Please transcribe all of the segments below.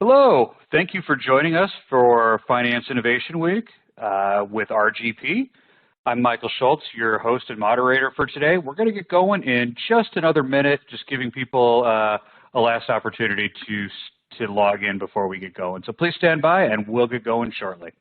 Hello, thank you for joining us for Finance Innovation Week with RGP. I'm Michael Schultz, your host and moderator for today. We're going to get going in just another minute, just giving people a last opportunity to log in before we get going. So please stand by and we'll get going shortly.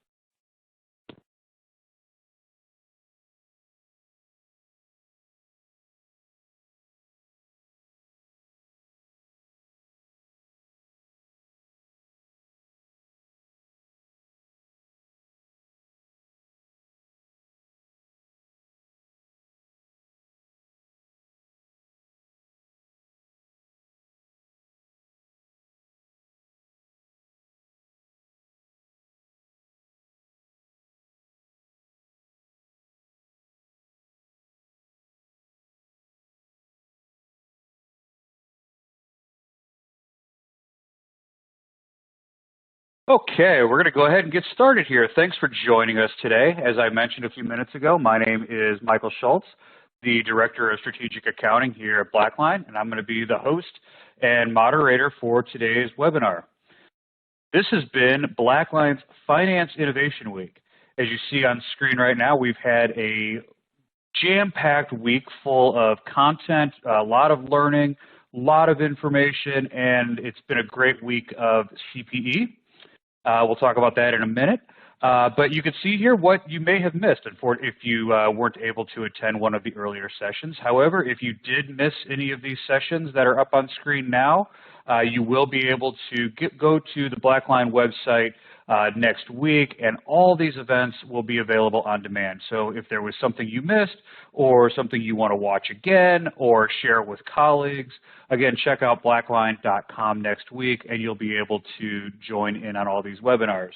Okay, we're going to go ahead and get started here. Thanks for joining us today. As I mentioned a few minutes ago, my name is Michael Schultz, the Director of Strategic Accounting here at BlackLine, and I'm going to be the host and moderator for today's webinar. This has been BlackLine's Finance Innovation Week. As you see on screen right now, we've had a jam-packed week full of content, a lot of learning, a lot of information, and it's been a great week of CPE. We'll talk about that in a minute. But you can see here what you may have missed if you weren't able to attend one of the earlier sessions. However, if you did miss any of these sessions that are up on screen now, you will be able to go to the BlackLine website next week, and all these events will be available on demand. So if there was something you missed or something you want to watch again or share with colleagues, again, check out blackline.com next week and you'll be able to join in on all these webinars.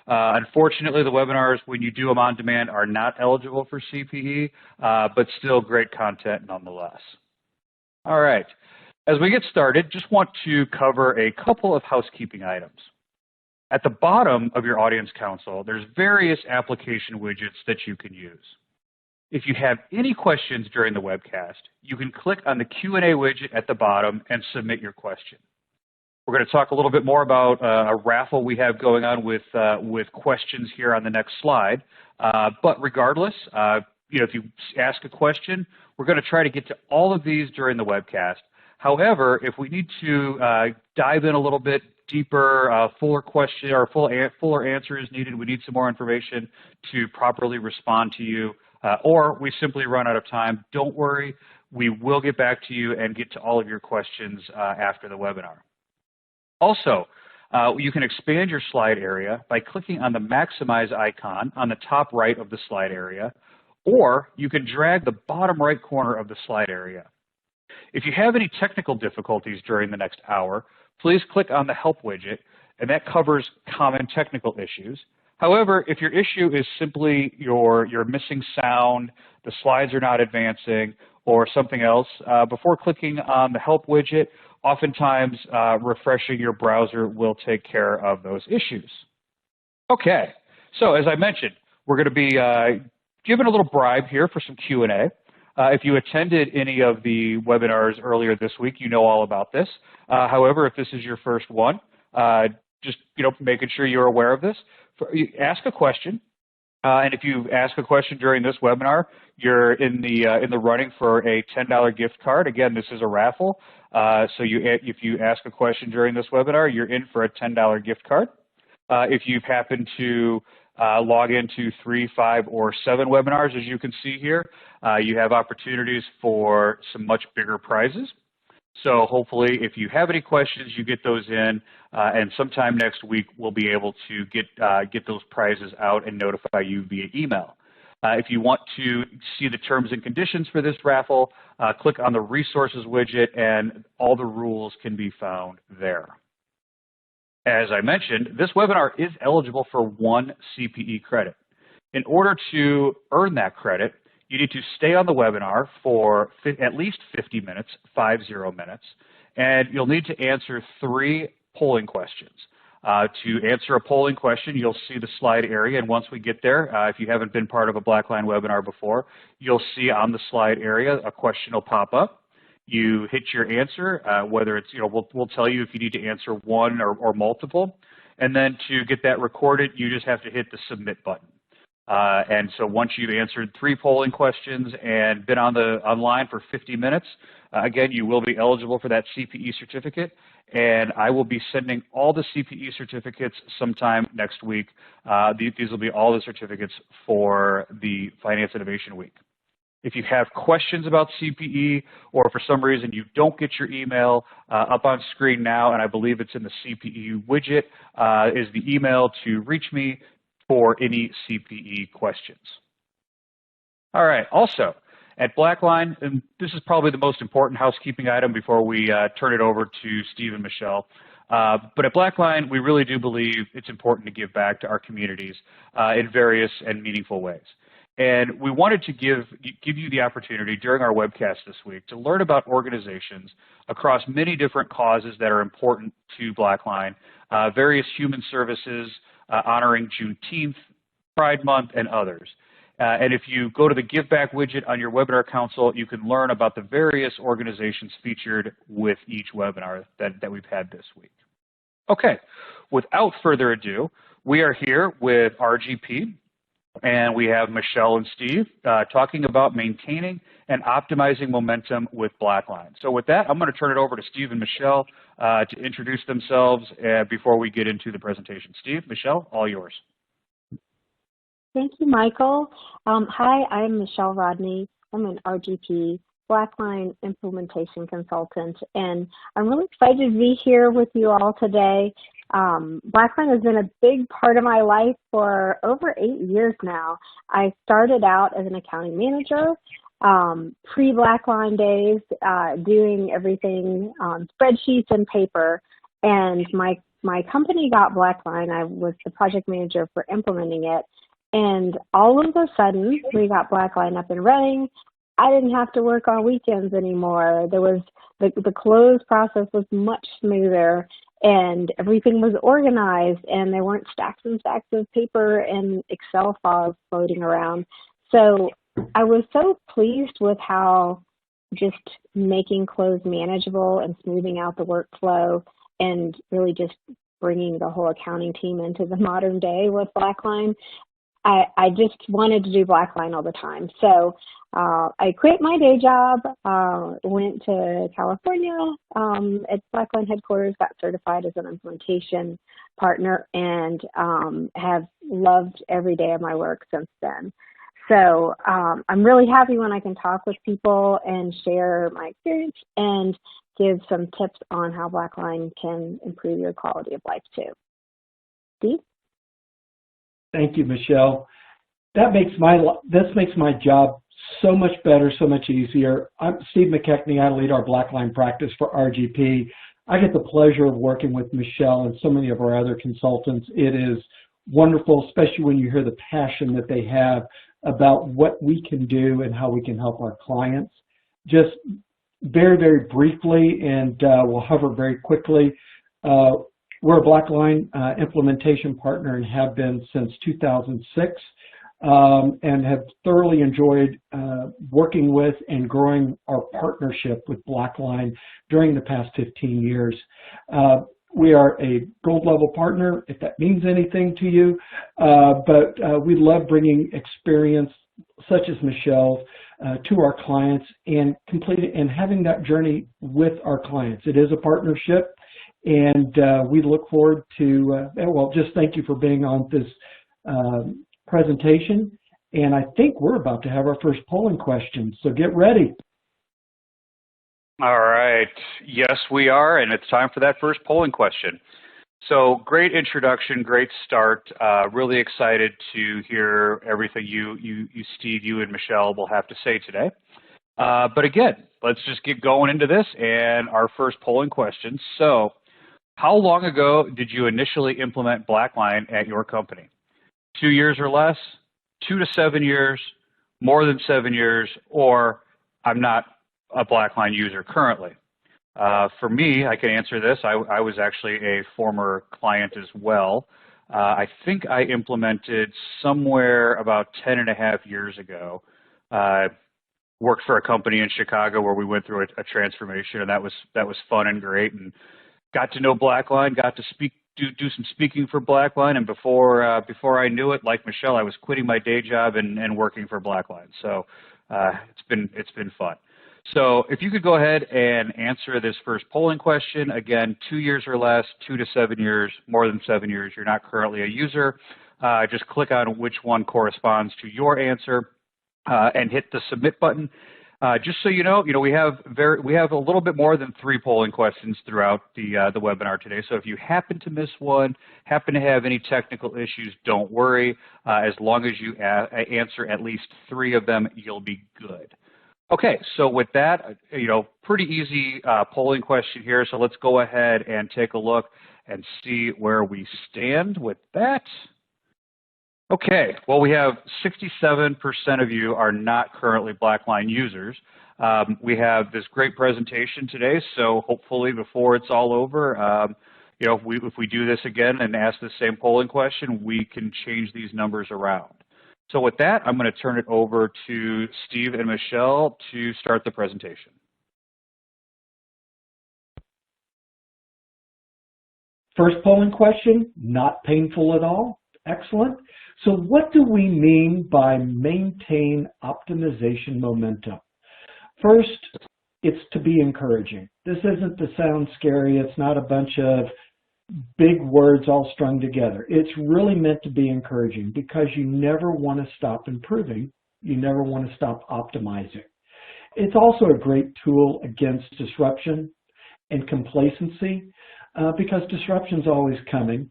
Unfortunately, the webinars, when you do them on demand, are not eligible for CPE, but still great content nonetheless. All right. As we get started, just want to cover a couple of housekeeping items. At the bottom of your audience console, there's various application widgets that you can use. If you have any questions during the webcast, you can click on the Q&A widget at the bottom and submit your question. We're going to talk a little bit more about a raffle we have going on with questions here on the next slide. But regardless, if you ask a question, we're going to try to get to all of these during the webcast. However, if we need to dive in a little bit deeper, fuller question or fuller answer is needed, we need some more information to properly respond to you, or we simply run out of time, don't worry, we will get back to you and get to all of your questions after the webinar. Also, you can expand your slide area by clicking on the maximize icon on the top right of the slide area, or you can drag the bottom right corner of the slide area. If you have any technical difficulties during the next hour, please click on the Help widget, and that covers common technical issues. However, if your issue is simply you're missing sound, the slides are not advancing, or something else, before clicking on the Help widget, oftentimes refreshing your browser will take care of those issues. Okay, so as I mentioned, we're going to be given a little bribe here for some Q&A. If you attended any of the webinars earlier this week, you know all about this. However, if this is your first one, just making sure you're aware of this. Ask a question, and if you ask a question during this webinar, you're in the running for a $10 gift card. Again, this is a raffle, so if you ask a question during this webinar, you're in for a $10 gift card. If you've happened to log into 3, 5, or 7 webinars, as you can see here, you have opportunities for some much bigger prizes. So hopefully, if you have any questions, you get those in, and sometime next week, we'll be able to get those prizes out and notify you via email. If you want to see the terms and conditions for this raffle, click on the Resources widget, and all the rules can be found there. As I mentioned, this webinar is eligible for 1 CPE credit. In order to earn that credit, you need to stay on the webinar for at least 50 minutes, 50 minutes, and you'll need to answer 3 polling questions. To answer a polling question, you'll see the slide area, and once we get there, if you haven't been part of a BlackLine webinar before, you'll see on the slide area a question will pop up. you hit your answer, whether it's, we'll tell you if you need to answer one or multiple. And then to get that recorded, you just have to hit the submit button. And so once you've answered 3 polling questions and been online for 50 minutes, again, you will be eligible for that CPE certificate. And I will be sending all the CPE certificates sometime next week. These will be all the certificates for the Finance Innovation Week. If you have questions about CPE, or for some reason you don't get your email, up on screen now, and I believe it's in the CPE widget, is the email to reach me for any CPE questions. All right, also, at BlackLine, and this is probably the most important housekeeping item before we turn it over to Steve and Michelle, but at BlackLine, we really do believe it's important to give back to our communities in various and meaningful ways. And we wanted to give you the opportunity during our webcast this week to learn about organizations across many different causes that are important to BlackLine, various human services, honoring Juneteenth, Pride Month, and others. And if you go to the Give Back widget on your webinar console, you can learn about the various organizations featured with each webinar that we've had this week. Okay, without further ado, we are here with RGP, and we have Michelle and Steve talking about maintaining and optimizing momentum with BlackLine. So with that, I'm going to turn it over to Steve and Michelle to introduce themselves before we get into the presentation. Steve, Michelle, all yours. Thank you, Michael. Hi, I'm Michelle Rodney. I'm an RGP BlackLine implementation consultant, and I'm really excited to be here with you all today. BlackLine has been a big part of my life for over 8 years now. I started out as an accounting manager, pre-BlackLine days, doing everything on spreadsheets and paper, and my company got BlackLine. I was the project manager for implementing it, and all of a sudden, we got BlackLine up and running. I didn't have to work on weekends anymore. There was the close process was much smoother, and everything was organized, and there weren't stacks and stacks of paper and Excel files floating around. So I was so pleased with how just making close manageable and smoothing out the workflow and really just bringing the whole accounting team into the modern day with BlackLine. I just wanted to do BlackLine all the time. So I quit my day job, went to California at BlackLine headquarters, got certified as an implementation partner, and have loved every day of my work since then. So I'm really happy when I can talk with people and share my experience and give some tips on how BlackLine can improve your quality of life too. Steve? Thank you, Michelle. This makes my job so much better, so much easier. I'm Steve McKee. I lead our BlackLine practice for RGP. I get the pleasure of working with Michelle and so many of our other consultants. It is wonderful, especially when you hear the passion that they have about what we can do and how we can help our clients. Just very, very briefly, and we'll hover very quickly. We're a BlackLine implementation partner and have been since 2006, and have thoroughly enjoyed working with and growing our partnership with BlackLine during the past 15 years. We are a gold level partner, if that means anything to you, but we love bringing experience such as Michelle's to our clients and having that journey with our clients. It is a partnership. And we look forward to, well, just thank you for being on this presentation. And I think we're about to have our first polling question, so get ready. All right. Yes, we are, and it's time for that first polling question. So great introduction, great start. Really excited to hear everything you, Steve, you and Michelle will have to say today. But again, let's just get going into this and our first polling question. So, how long ago did you initially implement BlackLine at your company? 2 years or less, 2 to 7 years, more than 7 years, or I'm not a BlackLine user currently? For me, I can answer this. I was actually a former client as well. I think I implemented somewhere about 10.5 years ago. worked for a company in Chicago where we went through a transformation, and that was fun and great, and got to know BlackLine, got to do some speaking for BlackLine, and before I knew it, like Michelle, I was quitting my day job and working for BlackLine. So it's been fun. So if you could go ahead and answer this first polling question, again, 2 years or less, 2 to 7 years, more than 7 years, you're not currently a user. Just click on which one corresponds to your answer and hit the submit button. Just so you know, we have a little bit more than 3 polling questions throughout the webinar today. So if you happen to miss one, happen to have any technical issues, don't worry. As long as you answer at least 3 of them, you'll be good. Okay, so with that, pretty easy polling question here. So let's go ahead and take a look and see where we stand with that. Okay, well, we have 67% of you are not currently BlackLine users. We have this great presentation today, so hopefully before it's all over, if we do this again and ask the same polling question, we can change these numbers around. So with that, I'm going to turn it over to Steve and Michelle to start the presentation. First polling question, not painful at all. Excellent. So what do we mean by maintain optimization momentum? First, it's to be encouraging. This isn't to sound scary. It's not a bunch of big words all strung together. It's really meant to be encouraging because you never want to stop improving. You never want to stop optimizing. It's also a great tool against disruption and complacency because disruption's always coming.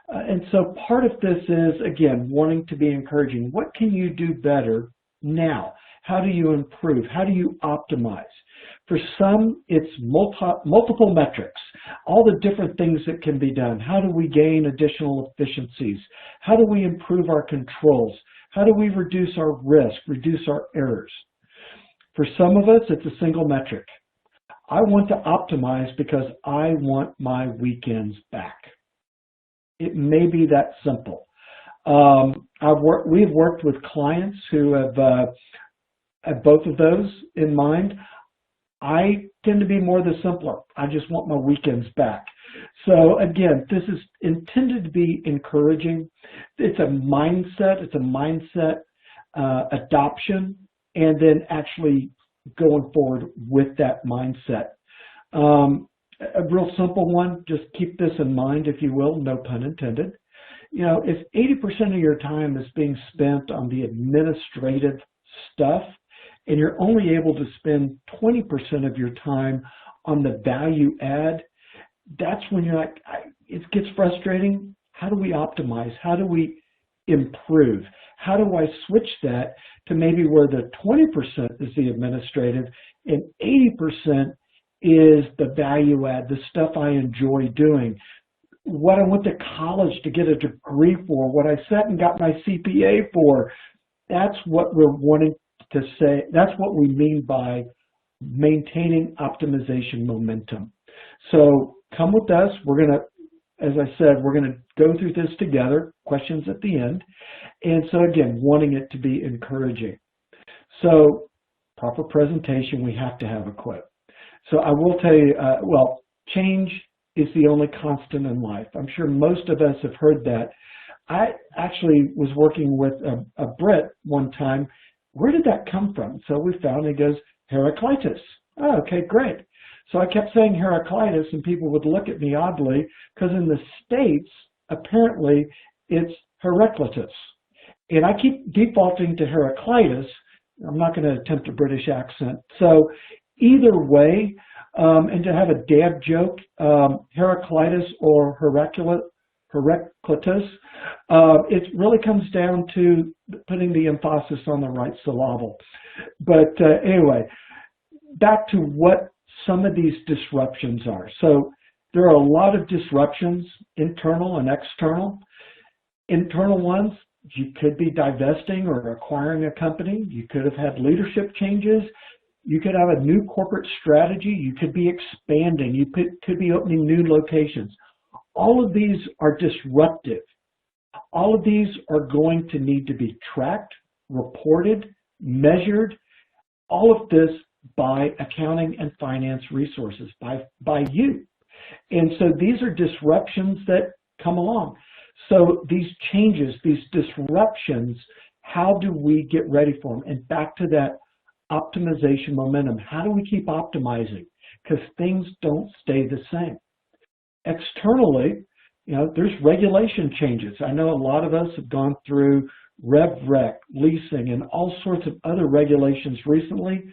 And so part of this is, again, wanting to be encouraging. What can you do better now? How do you improve? How do you optimize? For some, it's multiple metrics, all the different things that can be done. How do we gain additional efficiencies? How do we improve our controls? How do we reduce our risk, reduce our errors? For some of us, it's a single metric. I want to optimize because I want my weekends back. It may be that simple. We've worked with clients who have both of those in mind. I tend to be more the simpler. I just want my weekends back. So again, this is intended to be encouraging. It's a mindset. It's a mindset adoption, and then actually going forward with that mindset. A real simple one, just keep this in mind, if you will, no pun intended. If 80% of your time is being spent on the administrative stuff, and you're only able to spend 20% of your time on the value add, that's when you're like, it gets frustrating. How do we optimize? How do we improve? How do I switch that to maybe where the 20% is the administrative and 80% is the value add, the stuff I enjoy doing, what I went to college to get a degree for, what I sat and got my CPA for. That's what we're wanting to say. That's what we mean by maintaining optimization momentum. So come with us. We're going to, as I said, we're going to go through this together, questions at the end. And so again, wanting it to be encouraging. So proper presentation, we have to have a quote. So I will tell you, well, change is the only constant in life. I'm sure most of us have heard that. I actually was working with a Brit one time. Where did that come from? So we found, he goes, Heraclitus. Oh, okay, great. So I kept saying Heraclitus, and people would look at me oddly, because in the States, apparently, it's Heraclitus. And I keep defaulting to Heraclitus. I'm not going to attempt a British accent. So either way, and to have a dad joke, Heraclitus or Heraclitus, it really comes down to putting the emphasis on the right syllable. But anyway, back to what some of these disruptions are. So there are a lot of disruptions, internal and external. Internal ones, you could be divesting or acquiring a company. You could have had leadership changes. You could have a new corporate strategy. You could be expanding. You could be opening new locations. All of these are disruptive. All of these are going to need to be tracked, reported, measured, all of this by accounting and finance resources, by you. And so these are disruptions that come along. So these changes, these disruptions, how do we get ready for them? And back to that optimization momentum. How do we keep optimizing? Because things don't stay the same. Externally, there's regulation changes. I know a lot of us have gone through RevRec, leasing, and all sorts of other regulations recently.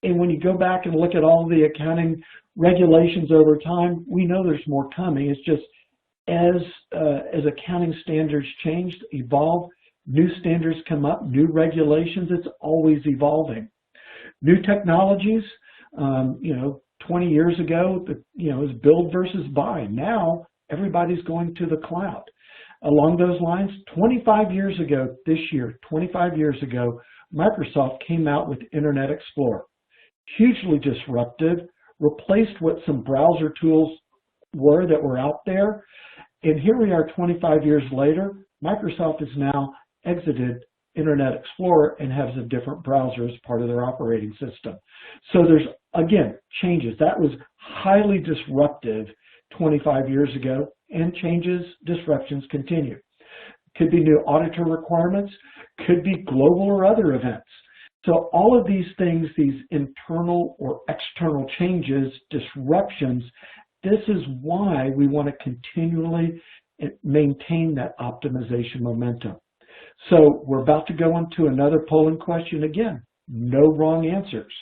And when you go back and look at all the accounting regulations over time, we know there's more coming. It's just as accounting standards change, evolve, new standards come up, new regulations, it's always evolving. New technologies, 20 years ago, it was build versus buy. Now, everybody's going to the cloud. Along those lines, 25 years ago, this year, 25 years ago, Microsoft came out with Internet Explorer. Hugely disruptive, replaced what some browser tools were that were out there. And here we are 25 years later, Microsoft has now exited Internet Explorer and has a different browser as part of their operating system. So there's, again, changes. That was highly disruptive 25 years ago, and disruptions continue. Could be new auditor requirements, could be global or other events. So all of these things, these internal or external changes, disruptions, this is why we want to continually maintain that optimization momentum. So we're about to go into another polling question. Again, no wrong answers.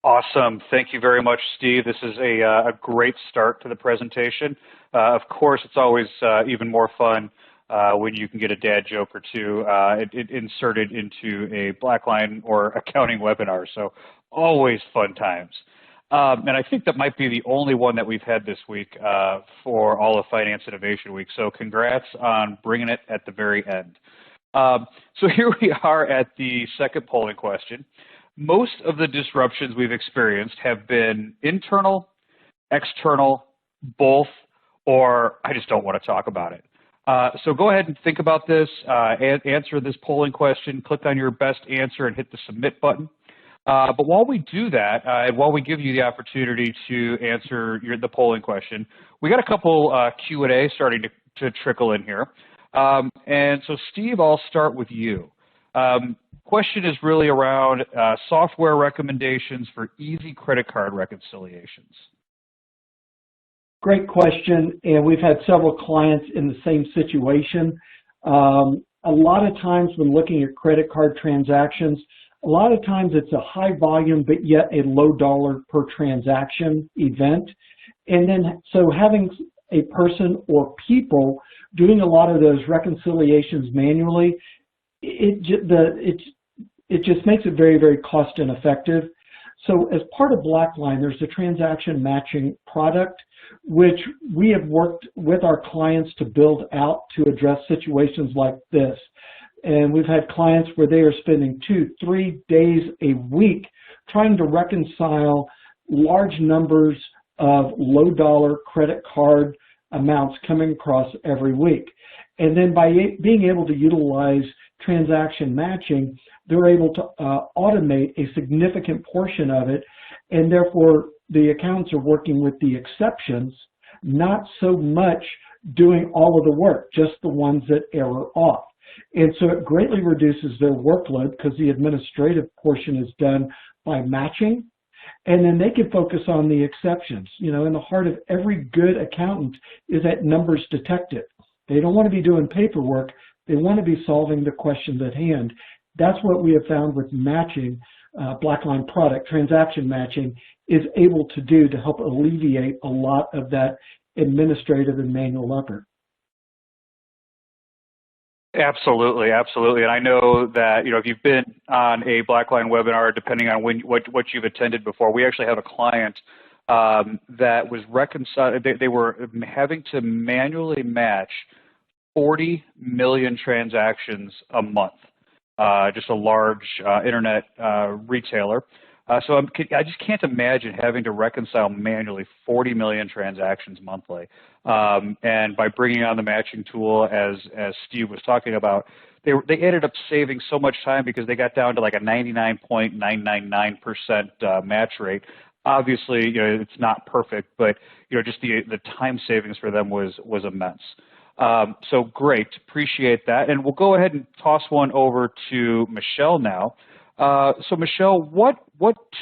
Awesome. Thank you very much, Steve. This is a great start to the presentation. Of course, it's always even more fun when you can get a dad joke or two inserted into a BlackLine or accounting webinar. So always fun times. And I think that might be the only one that we've had this week for all of Finance Innovation Week. So congrats on bringing it at the very end. So here we are at the second polling question. Most of the disruptions we've experienced have been internal, external, both, or I just don't want to talk about it. So go ahead and think about this, answer this polling question, click on your best answer and hit the submit button. But while we do that, and while we give you the opportunity to answer the polling question, we got a couple Q&A starting to trickle in here. And so Steve, I'll start with you. Question is really around software recommendations for easy credit card reconciliations. Great question, and we've had several clients in the same situation. A lot of times when looking at credit card transactions, a lot of times it's a high volume but yet a low dollar per transaction event. And then so having a person or people doing a lot of those reconciliations manually, it just makes it very, very cost ineffective. So as part of BlackLine, there's a transaction matching product, which we have worked with our clients to build out to address situations like this. And we've had clients where they are spending 2-3 days a week trying to reconcile large numbers of low dollar credit card amounts coming across every week. And then by being able to utilize transaction matching, they're able to automate a significant portion of it, and therefore the accountants are working with the exceptions, not so much doing all of the work, just the ones that error off. And so it greatly reduces their workload because the administrative portion is done by matching, and then they can focus on the exceptions. In the heart of every good accountant is that numbers detective. They don't want to be doing paperwork. They want to be solving the questions at hand. That's what we have found with matching, BlackLine product, transaction matching, is able to do to help alleviate a lot of that administrative and manual effort. Absolutely, absolutely. And I know that, if you've been on a BlackLine webinar, depending on what you've attended before, we actually have a client that was reconciled. They were having to manually match 40 million transactions a month, just a large internet retailer. So I just can't imagine having to reconcile manually 40 million transactions monthly. And by bringing on the matching tool, as Steve was talking about, they ended up saving so much time because they got down to like a 99.999% match rate. Obviously, it's not perfect, but just the time savings for them was immense. So great, appreciate that. And we'll go ahead and toss one over to Michelle now. So Michelle, what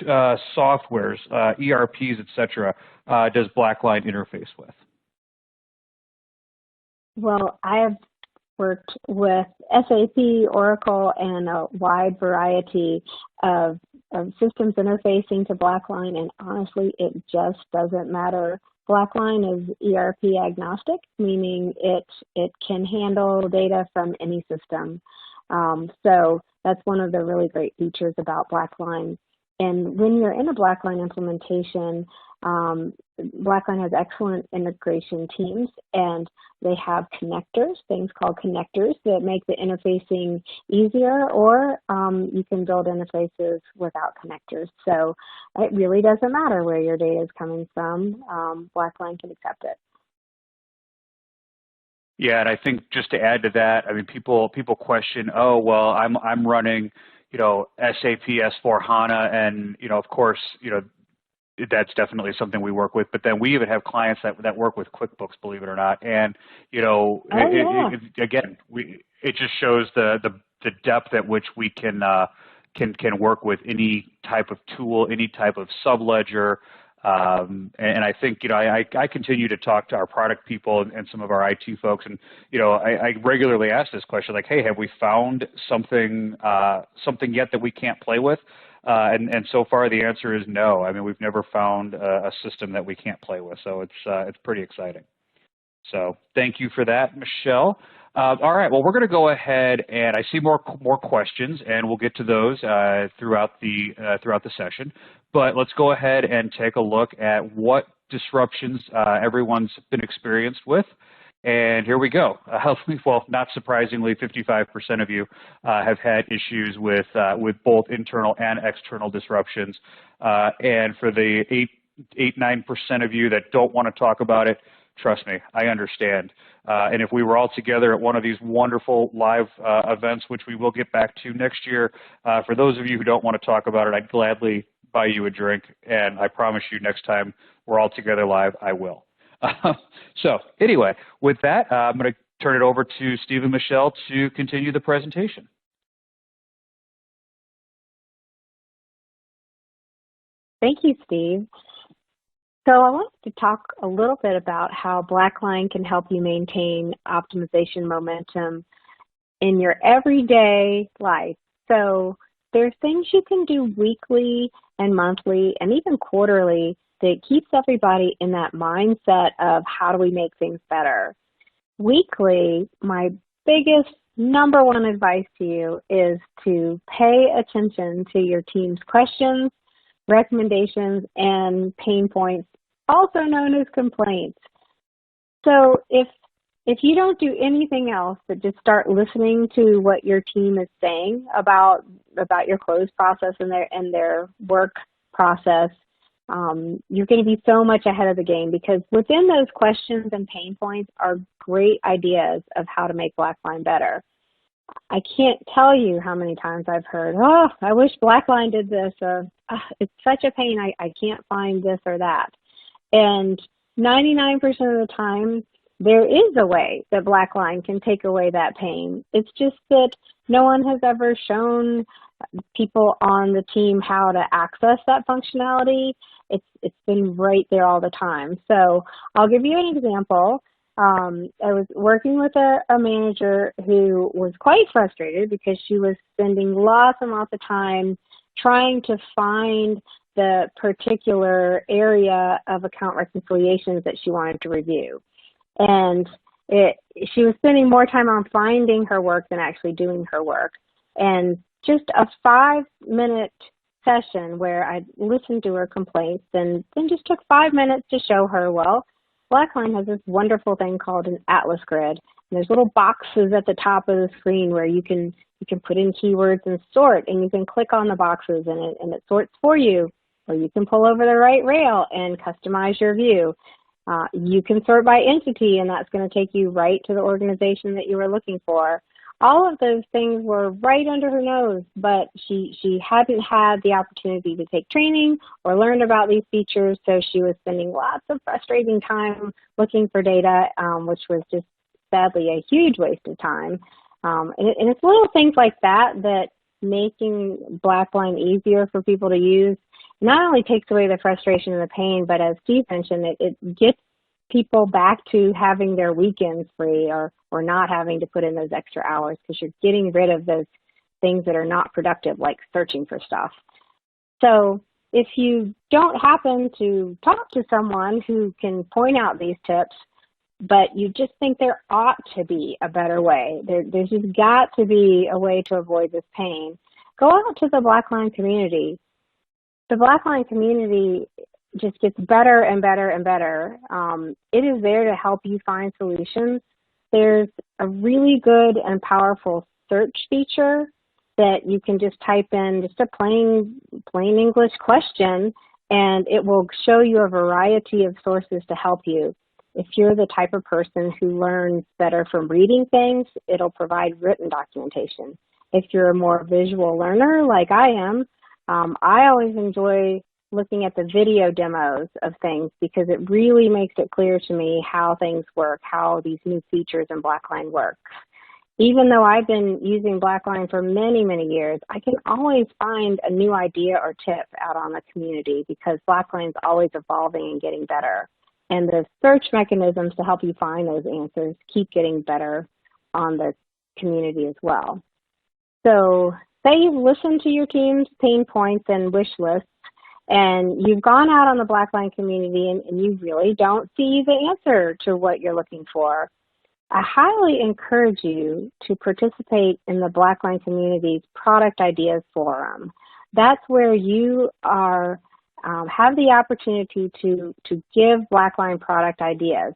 softwares, ERPs, et cetera, does BlackLine interface with? Well, I have worked with SAP, Oracle, and a wide variety of systems interfacing to BlackLine, and honestly, it just doesn't matter. BlackLine is ERP agnostic, meaning it can handle data from any system. So that's one of the really great features about BlackLine. And when you're in a BlackLine implementation, BlackLine has excellent integration teams, and they have connectors, things called connectors, that make the interfacing easier, or you can build interfaces without connectors. So it really doesn't matter where your data is coming from. BlackLine can accept it. Yeah, and I think just to add to that, I mean, people question, oh, well, I'm running, SAP S/4HANA, and of course, that's definitely something we work with. But then we even have clients that work with QuickBooks, believe it or not. And again, it just shows the depth at which we can work with any type of tool, any type of subledger. And I think, I continue to talk to our product people and some of our IT folks, and, I regularly ask this question, like, hey, have we found something yet that we can't play with? And so far the answer is no. I mean, we've never found a system that we can't play with, so it's pretty exciting. So thank you for that, Michelle. All right, well, we're going to go ahead, and I see more questions, and we'll get to those throughout the session. But let's go ahead and take a look at what disruptions everyone's been experienced with. And here we go. Well, not surprisingly, 55% of you have had issues with both internal and external disruptions. And for the 9% of you that don't want to talk about it, trust me, I understand. And if we were all together at one of these wonderful live events, which we will get back to next year, for those of you who don't want to talk about it, I'd gladly buy you a drink, and I promise you next time we're all together live, I will. So anyway, with that, I'm going to turn it over to Steve and Michelle to continue the presentation. Thank you, Steve. So I wanted to talk a little bit about how BlackLine can help you maintain optimization momentum in your everyday life. So there's things you can do weekly and monthly and even quarterly that keeps everybody in that mindset of how do we make things better. Weekly, my biggest number one advice to you is to pay attention to your team's questions, recommendations, and pain points, also known as complaints. So if you don't do anything else but just start listening to what your team is saying about your close process and their work process, you're going to be so much ahead of the game, because within those questions and pain points are great ideas of how to make BlackLine better. I can't tell you how many times I've heard, oh, I wish BlackLine did this, or it's such a pain, I can't find this or that. And 99% of the time, there is a way that BlackLine can take away that pain. It's just that no one has ever shown people on the team how to access that functionality. It's been right there all the time. So I'll give you an example. I was working with a manager who was quite frustrated because she was spending lots and lots of time trying to find the particular area of account reconciliations that she wanted to review. And she was spending more time on finding her work than actually doing her work. And just a 5-minute session where I listened to her complaints and then just took 5 minutes to show her, well, BlackLine has this wonderful thing called an Atlas grid, And there's little boxes at the top of the screen where you can put in keywords and sort, and you can click on the boxes and it sorts for you. Or you can pull over the right rail and customize your view. You can sort by entity, and that's going to take you right to the organization that you were looking for. All of those things were right under her nose, but she hadn't had the opportunity to take training or learn about these features, so she was spending lots of frustrating time looking for data, which was just sadly a huge waste of time. And it's little things like that that making BlackLine easier for people to use not only takes away the frustration and the pain, but as Steve mentioned, it gets people back to having their weekends free or not having to put in those extra hours because you're getting rid of those things that are not productive, like searching for stuff. So if you don't happen to talk to someone who can point out these tips, but you just think there ought to be a better way, there's just got to be a way to avoid this pain, go out to the BlackLine community. The BlackLine community just gets better and better and better. It is there to help you find solutions. There's a really good and powerful search feature that you can just type in just a plain English question, and it will show you a variety of sources to help you. If you're the type of person who learns better from reading things, it'll provide written documentation. If you're a more visual learner like I am, I always enjoy looking at the video demos of things because it really makes it clear to me how things work, how these new features in BlackLine work. Even though I've been using BlackLine for many, many years, I can always find a new idea or tip out on the community because BlackLine's always evolving and getting better. And the search mechanisms to help you find those answers keep getting better on the community as well. So say you've listened to your team's pain points and wish lists, and you've gone out on the BlackLine community and you really don't see the answer to what you're looking for. I highly encourage you to participate in the BlackLine community's Product Ideas Forum. That's where you are have the opportunity to give BlackLine product ideas.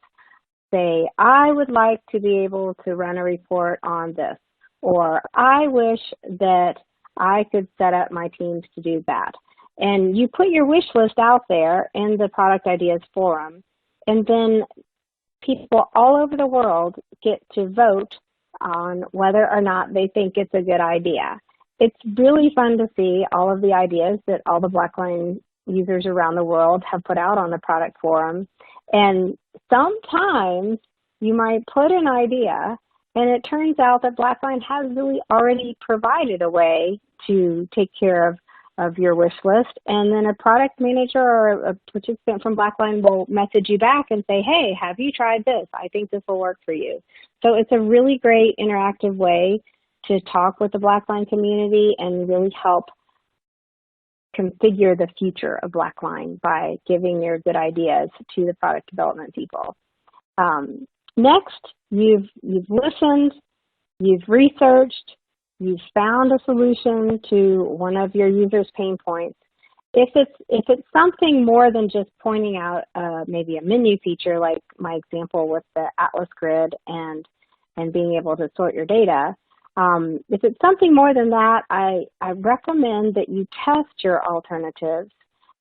Say, I would like to be able to run a report on this, or I wish that I could set up my teams to do that. And you put your wish list out there in the Product Ideas Forum, and then people all over the world get to vote on whether or not they think it's a good idea. It's really fun to see all of the ideas that all the BlackLine users around the world have put out on the product forum. And sometimes you might put an idea and it turns out that BlackLine has really already provided a way to take care of your wish list. And then a product manager or a participant from BlackLine will message you back and say, hey, have you tried this? I think this will work for you. So it's a really great interactive way to talk with the BlackLine community and really help configure the future of BlackLine by giving your good ideas to the product development people. Next, you've listened, you've researched, you've found a solution to one of your users' pain points. If it's something more than just pointing out maybe a menu feature, like my example with the Atlas grid and being able to sort your data, if it's something more than that, I recommend that you test your alternatives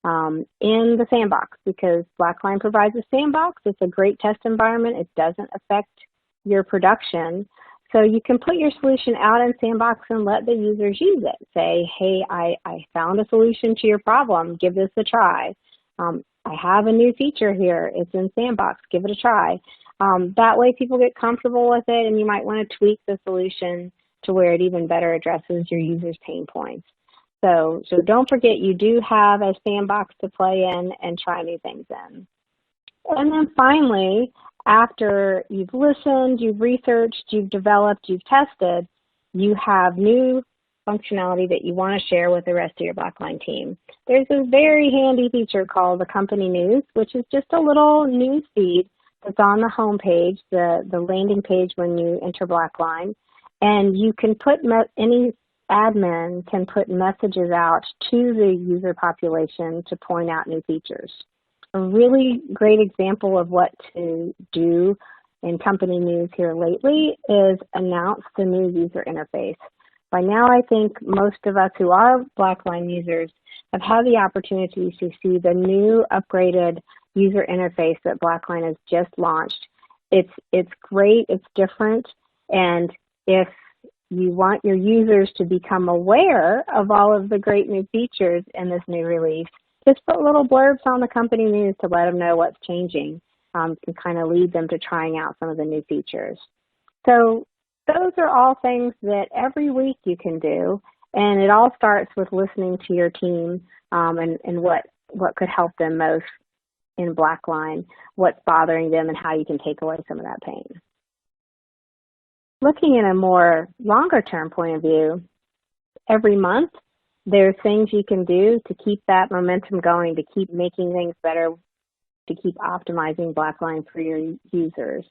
in the sandbox because BlackLine provides a sandbox. It's a great test environment. It doesn't affect your production. So you can put your solution out in sandbox and let the users use it. Say, hey, I found a solution to your problem. Give this a try. I have a new feature here. It's in sandbox. Give it a try. That way people get comfortable with it, and you might want to tweak the solution to where it even better addresses your users' pain points. So don't forget you do have a sandbox to play in and try new things in. And then finally, after you've listened, you've researched, you've developed, you've tested, you have new functionality that you want to share with the rest of your BlackLine team. There's a very handy feature called the Company News, which is just a little news feed that's on the home page, the landing page when you enter BlackLine. And you can put, any admin can put messages out to the user population to point out new features. A really great example of what to do in company news here lately is announce the new user interface. By now, I think most of us who are BlackLine users have had the opportunity to see the new upgraded user interface that BlackLine has just launched. It's great, it's different, and if you want your users to become aware of all of the great new features in this new release, just put little blurbs on the company news to let them know what's changing, can kind of lead them to trying out some of the new features. So those are all things that every week you can do, and it all starts with listening to your team and what could help them most in BlackLine, what's bothering them, and how you can take away some of that pain. Looking in a more longer-term point of view, every month there's things you can do to keep that momentum going, to keep making things better, to keep optimizing BlackLine for your users.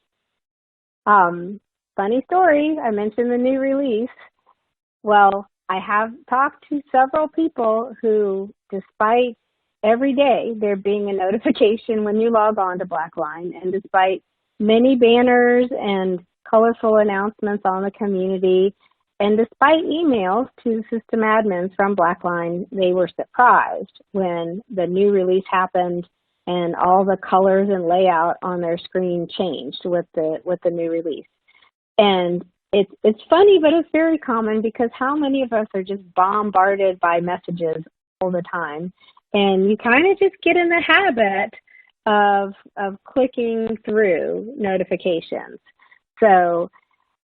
Funny story, I mentioned the new release. Well, I have talked to several people who, despite every day there being a notification when you log on to BlackLine, and despite many banners and colorful announcements on the community, and despite emails to system admins from BlackLine, they were surprised when the new release happened and all the colors and layout on their screen changed with the new release. And it's funny, but it's very common, because how many of us are just bombarded by messages all the time, and you kind of just get in the habit of clicking through notifications. So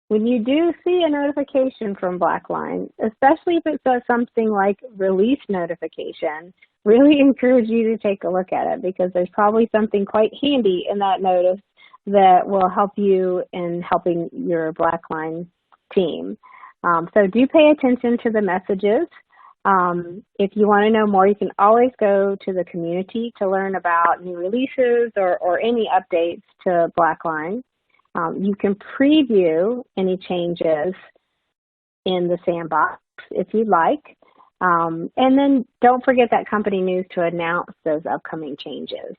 when you do see a notification from BlackLine, especially if it says something like release notification, really encourage you to take a look at it, because there's probably something quite handy in that notice that will help you in helping your BlackLine team. So do pay attention to the messages. If you want to know more, you can always go to the community to learn about new releases or any updates to BlackLine. You can preview any changes in the sandbox if you'd like. And then don't forget that company news to announce those upcoming changes.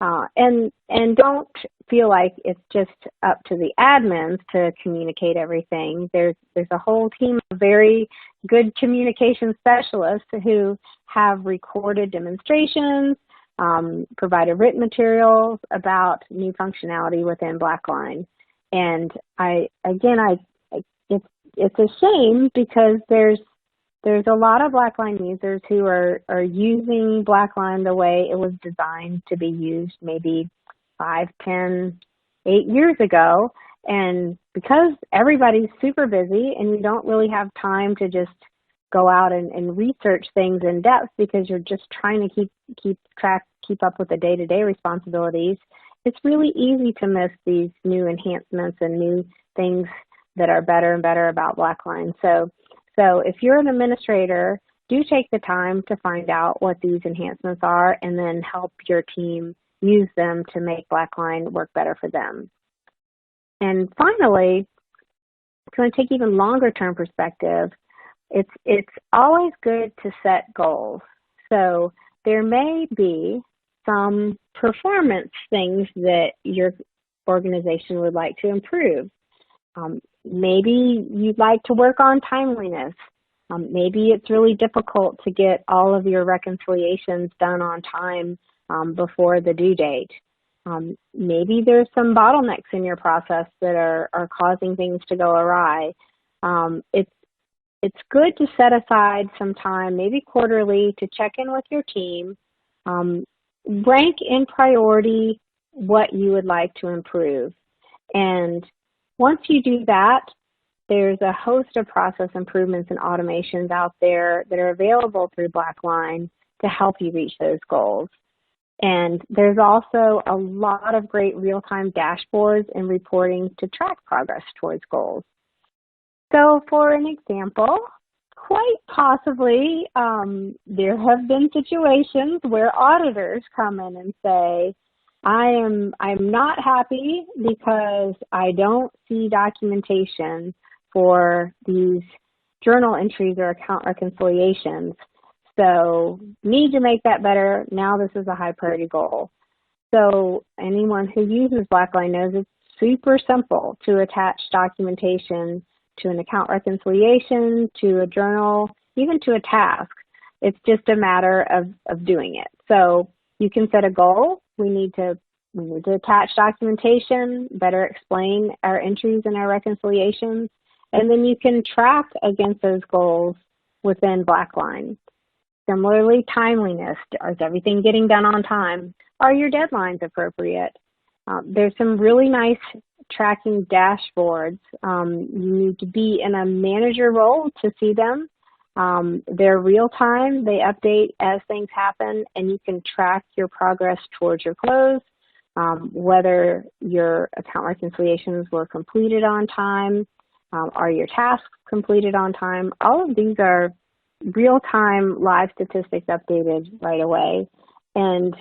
And don't feel like it's just up to the admins to communicate everything. There's a whole team of very good communication specialists who have recorded demonstrations, provided written materials about new functionality within BlackLine. And it's a shame, because there's a lot of BlackLine users who are using BlackLine the way it was designed to be used maybe 5, 10, 8 years ago. And because everybody's super busy and you don't really have time to just go out and research things in depth, because you're just trying to keep up with the day-to-day responsibilities, it's really easy to miss these new enhancements and new things that are better and better about BlackLine. So if you're an administrator, do take the time to find out what these enhancements are, and then help your team use them to make BlackLine work better for them. And finally, if you want to take even longer term perspective, it's always good to set goals. So there may be some performance things that your organization would like to improve. Maybe you'd like to work on timeliness. Maybe it's really difficult to get all of your reconciliations done on time before the due date. Maybe there's some bottlenecks in your process that are causing things to go awry. It's good to set aside some time, maybe quarterly, to check in with your team, rank in priority what you would like to improve. And once you do that, there's a host of process improvements and automations out there that are available through BlackLine to help you reach those goals. And there's also a lot of great real-time dashboards and reporting to track progress towards goals. So for an example, quite possibly there have been situations where auditors come in and say, I'm not happy because I don't see documentation for these journal entries or account reconciliations. So need to make that better. Now this is a high priority goal. So anyone who uses BlackLine knows it's super simple to attach documentation to an account reconciliation, to a journal, even to a task. It's just a matter of doing it. So you can set a goal. We need to attach documentation, better explain our entries and our reconciliations, and then you can track against those goals within BlackLine. Similarly, timeliness. Is everything getting done on time? Are your deadlines appropriate? There's some really nice tracking dashboards. You need to be in a manager role to see them. They're real time, they update as things happen, and you can track your progress towards your close, whether your account reconciliations were completed on time, are your tasks completed on time. All of these are real-time live statistics updated right away. And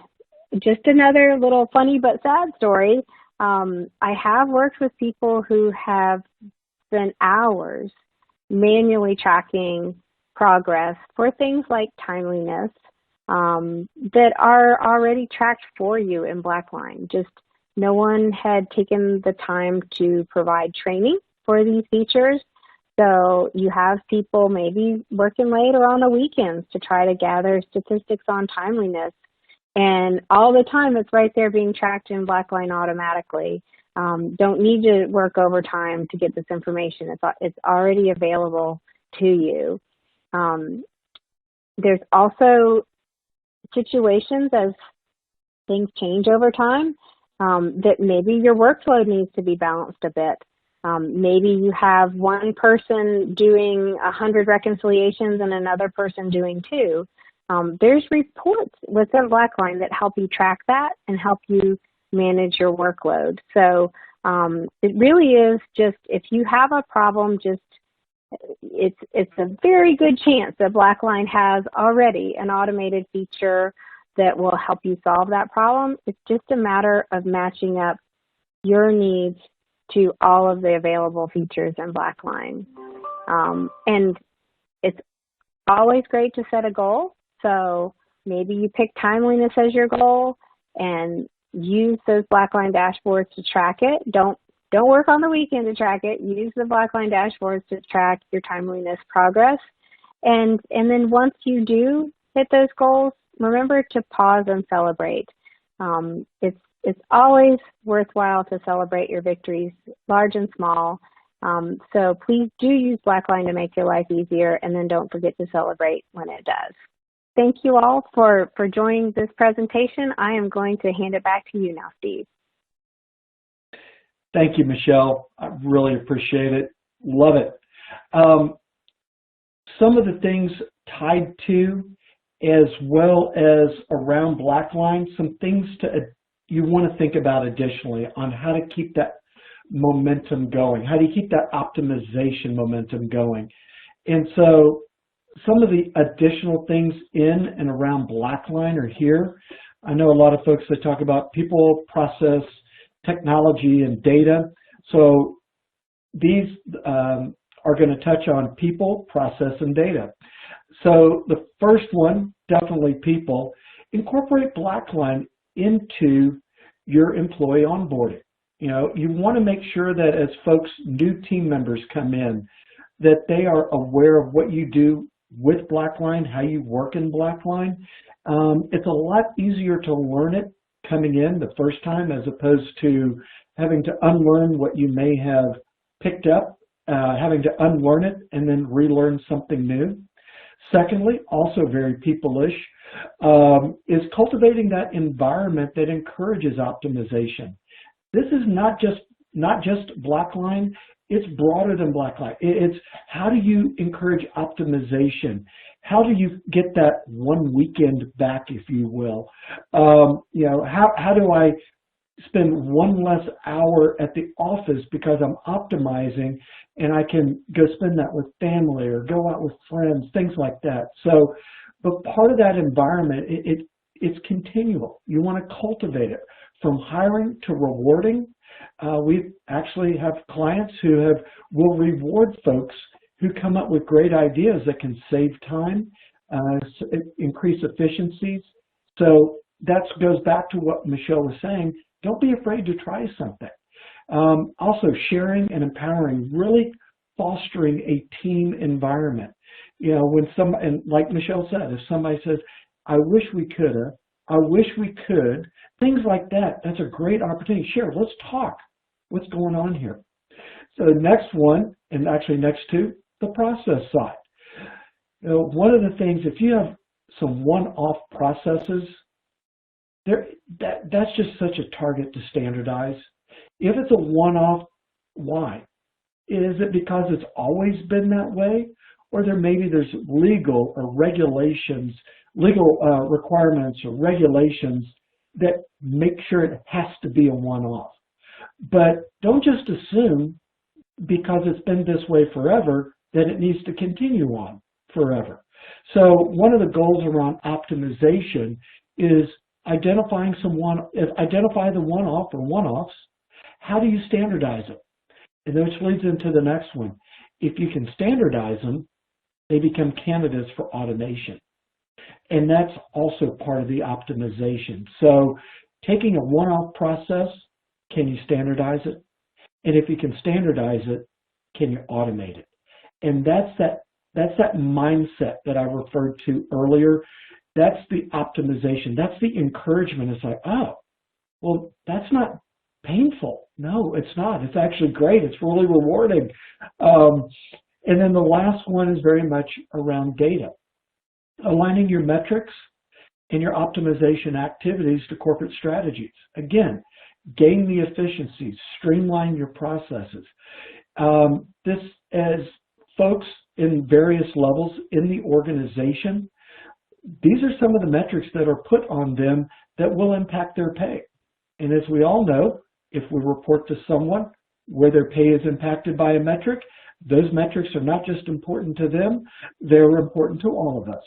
just another little funny but sad story, I have worked with people who have spent hours manually tracking progress for things like timeliness that are already tracked for you in BlackLine. Just no one had taken the time to provide training for these features. So you have people maybe working late or on the weekends to try to gather statistics on timeliness. And all the time it's right there being tracked in BlackLine automatically. Don't need to work overtime to get this information. It's already available to you. There's also situations as things change over time that maybe your workload needs to be balanced a bit. Maybe you have one person doing 100 reconciliations and another person doing 2. There's reports within BlackLine that help you track that and help you manage your workload. So it really is just, if you have a problem, it's a very good chance that BlackLine has already an automated feature that will help you solve that problem. It's just a matter of matching up your needs to all of the available features in BlackLine. And it's always great to set a goal. So maybe you pick timeliness as your goal and use those BlackLine dashboards to track it. Don't work on the weekend to track it. Use the BlackLine dashboards to track your timeliness progress. And then once you do hit those goals, remember to pause and celebrate. It's always worthwhile to celebrate your victories, large and small. So please do use BlackLine to make your life easier, and then don't forget to celebrate when it does. Thank you all for joining this presentation. I am going to hand it back to you now, Steve. Thank you, Michelle. I really appreciate it. Love it. Some of the things tied to, as well as around BlackLine, some things you want to think about additionally on how to keep that momentum going. How do you keep that optimization momentum going? And so some of the additional things in and around BlackLine are here. I know a lot of folks that talk about people, process, technology, and data. So these are going to touch on people, process, and data. So the first one, definitely people. Incorporate BlackLine into your employee onboarding. You know, you want to make sure that as new team members come in, that they are aware of what you do with BlackLine, how you work in BlackLine. It's a lot easier to learn it coming in the first time as opposed to having to unlearn what you may have picked up, having to unlearn it and then relearn something new. Secondly, also very people-ish, is cultivating that environment that encourages optimization. This is not just BlackLine, it's broader than BlackLine. It's how do you encourage optimization? How do you get that one weekend back, if you will? You know, how do I spend one less hour at the office because I'm optimizing and I can go spend that with family or go out with friends, things like that. So, but part of that environment, it's continual. You want to cultivate it from hiring to rewarding. We actually have clients who will reward folks who come up with great ideas that can save time, increase efficiencies. So that goes back to what Michelle was saying. Don't be afraid to try something. Also sharing and empowering, really fostering a team environment. You know, when and like Michelle said, if somebody says, I wish we could have, I wish we could, things like that, that's a great opportunity. Share, let's talk. What's going on here? So the next one, and actually next to, the process side. You know, one of the things, if you have some one-off processes, that's just such a target to standardize. If it's a one-off, why? Is it because it's always been that way? Or maybe there's legal or regulations, legal requirements or regulations that make sure it has to be a one-off. But don't just assume because it's been this way forever that it needs to continue on forever. So one of the goals around optimization is identify the one-off or one-offs. How do you standardize it? And which leads into the next one. If you can standardize them, they become candidates for automation. And that's also part of the optimization. So taking a one-off process, can you standardize it? And if you can standardize it, can you automate it? And that's that mindset that I referred to earlier. That's the optimization. That's the encouragement. It's like, oh, well, that's not painful. No, it's not. It's actually great. It's really rewarding. And then the last one is very much around data. Aligning your metrics and your optimization activities to corporate strategies. Again, gain the efficiencies, streamline your processes. This, as folks in various levels in the organization, these are some of the metrics that are put on them that will impact their pay. And as we all know, if we report to someone where their pay is impacted by a metric, those metrics are not just important to them, they're important to all of us.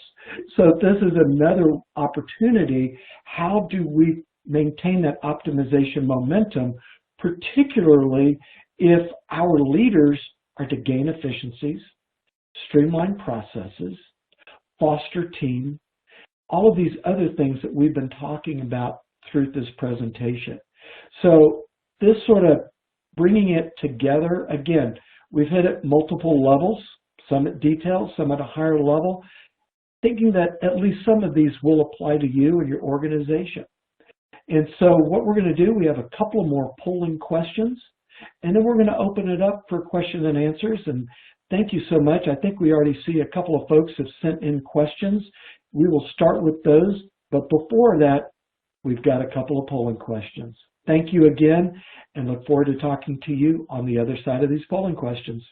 So this is another opportunity. How do we maintain that optimization momentum, particularly if our leaders are to gain efficiencies, streamline processes, foster team, all of these other things that we've been talking about through this presentation. So this sort of bringing it together, again, we've hit at multiple levels, some at detail, some at a higher level, thinking that at least some of these will apply to you and your organization. And so what we're going to do, we have a couple of more polling questions, and then we're going to open it up for questions and answers. And thank you so much. I think we already see a couple of folks have sent in questions. We will start with those, but before that, we've got a couple of polling questions. Thank you again, and look forward to talking to you on the other side of these polling questions.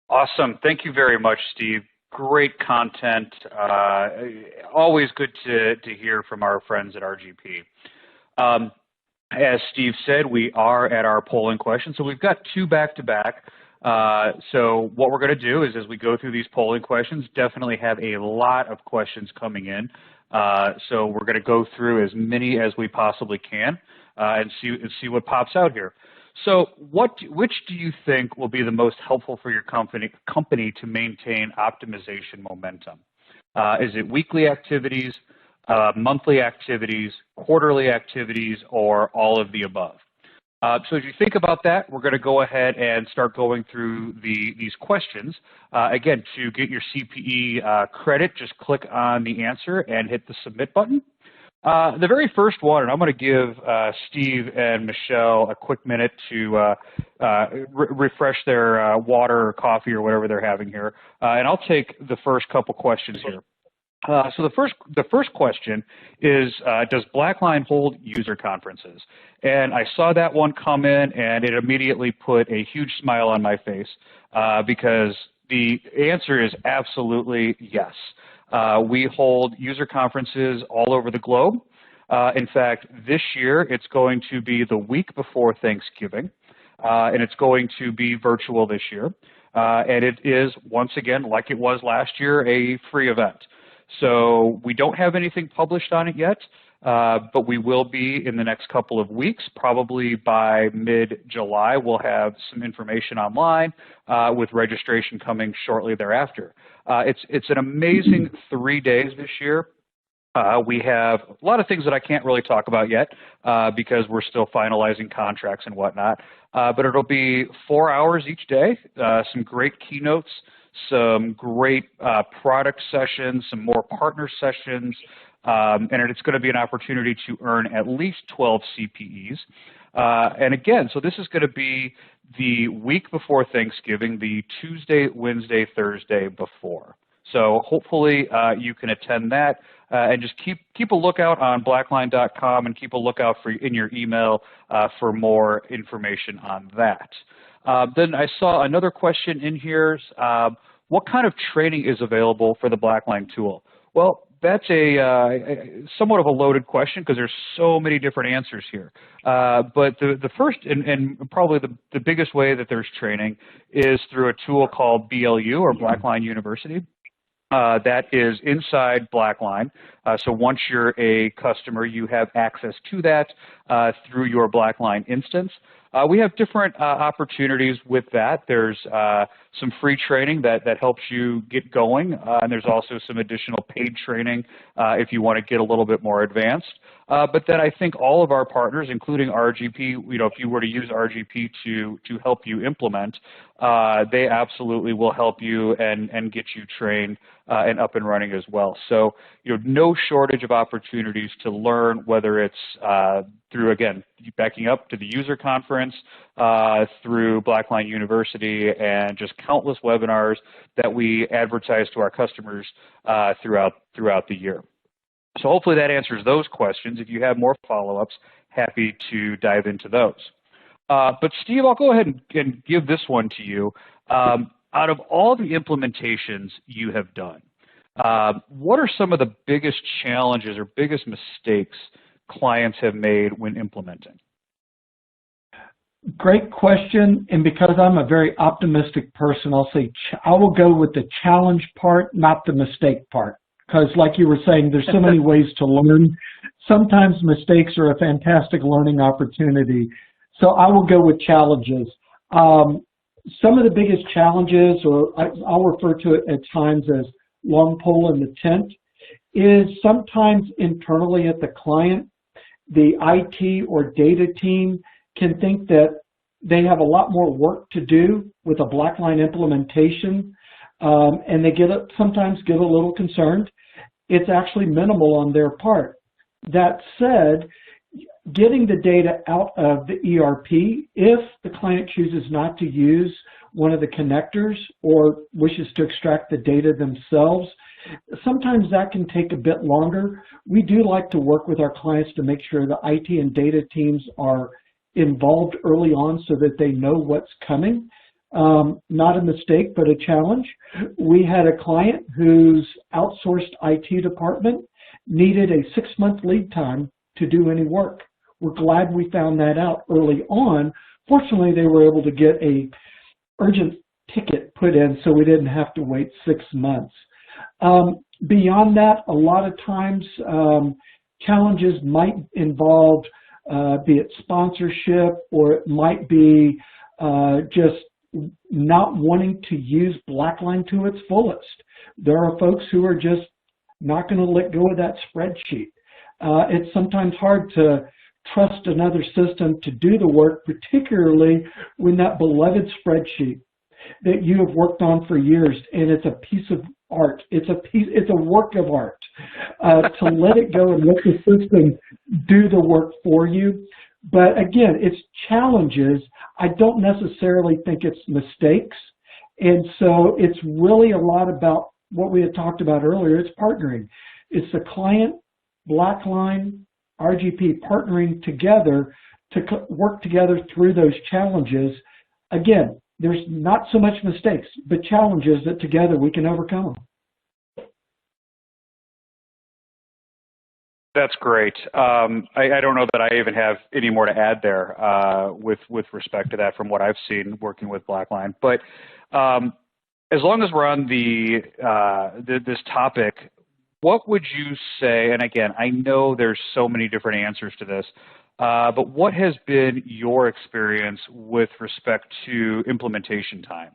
Awesome. Thank you very much, Steve. Great content. Always good to hear from our friends at RGP. As Steve said, we are at our polling questions. So we've got two back-to-back. So what we're going to do is as we go through these polling questions, definitely have a lot of questions coming in. So we're going to go through as many as we possibly can and see what pops out here. So which do you think will be the most helpful for your company to maintain optimization momentum? Is it weekly activities, monthly activities, quarterly activities, or all of the above? So as you think about that, we're going to go ahead and start going through these questions. Again, to get your CPE credit, just click on the answer and hit the submit button. The very first one, and I'm going to give Steve and Michelle a quick minute to refresh their water or coffee or whatever they're having here, and I'll take the first couple questions here. So the first question is, does BlackLine hold user conferences? And I saw that one come in, and it immediately put a huge smile on my face because the answer is absolutely yes. We hold user conferences all over the globe. In fact, this year it's going to be the week before Thanksgiving, and it's going to be virtual this year. And it is, once again, like it was last year, a free event. So we don't have anything published on it yet, but we will be in the next couple of weeks. Probably by mid-July, we'll have some information online with registration coming shortly thereafter. It's an amazing 3 days this year. We have a lot of things that I can't really talk about yet because we're still finalizing contracts and whatnot. But it'll be 4 hours each day, some great keynotes, some great product sessions, some more partner sessions, and it's going to be an opportunity to earn at least 12 CPEs. And again, so this is going to be the week before Thanksgiving, the Tuesday, Wednesday, Thursday before. So hopefully you can attend that and just keep a lookout on blackline.com and keep a lookout in your email for more information on that. Then I saw another question in here. What kind of training is available for the BlackLine tool? Well, that's a somewhat of a loaded question because there's so many different answers here. But the first and probably the biggest way that there's training is through a tool called BLU, or BlackLine University. That is inside BlackLine. So once you're a customer, you have access to that through your BlackLine instance. We have different opportunities with that. There's some free training that helps you get going, and there's also some additional paid training if you want to get a little bit more advanced. But then I think all of our partners, including RGP, if you were to use RGP to help you implement, they absolutely will help you and get you trained and up and running as well. So, no shortage of opportunities to learn, whether it's through, again, backing up to the user conference, through BlackLine University, and just countless webinars that we advertise to our customers throughout the year. So hopefully that answers those questions. If you have more follow-ups, happy to dive into those. But Steve, I'll go ahead and give this one to you. Out of all the implementations you have done, what are some of the biggest challenges or biggest mistakes clients have made when implementing? Great question, and because I'm a very optimistic person, I'll say I will go with the challenge part, not the mistake part. Because like you were saying, there's so many ways to learn. Sometimes mistakes are a fantastic learning opportunity. So I will go with challenges. Some of the biggest challenges, or I'll refer to it at times as long pole in the tent, is sometimes internally at the client, the IT or data team can think that they have a lot more work to do with a BlackLine implementation, and they sometimes get a little concerned. It's actually minimal on their part. That said, getting the data out of the ERP, if the client chooses not to use one of the connectors or wishes to extract the data themselves, sometimes that can take a bit longer. We do like to work with our clients to make sure the IT and data teams are involved early on so that they know what's coming. Not a mistake, but a challenge. We had a client whose outsourced IT department needed a 6-month lead time to do any work. We're glad we found that out early on. Fortunately, they were able to get a urgent ticket put in so we didn't have to wait 6 months. Beyond that, a lot of times challenges might involve be it sponsorship, or it might be just not wanting to use BlackLine to its fullest. There are folks who are just not going to let go of that spreadsheet. It's sometimes hard to trust another system to do the work, particularly when that beloved spreadsheet that you have worked on for years, and it's a piece of art. It's a work of art. To let it go and let the system do the work for you. But again, it's challenges. I don't necessarily think it's mistakes. And so it's really a lot about what we had talked about earlier. It's partnering. It's the client, BlackLine, RGP partnering together to work together through those challenges. Again, there's not so much mistakes, but challenges that together we can overcome them. That's great. I don't know that I even have any more to add there with respect to that from what I've seen working with BlackLine. But as long as we're on this topic, what would you say, and again, I know there's so many different answers to this, but what has been your experience with respect to implementation time?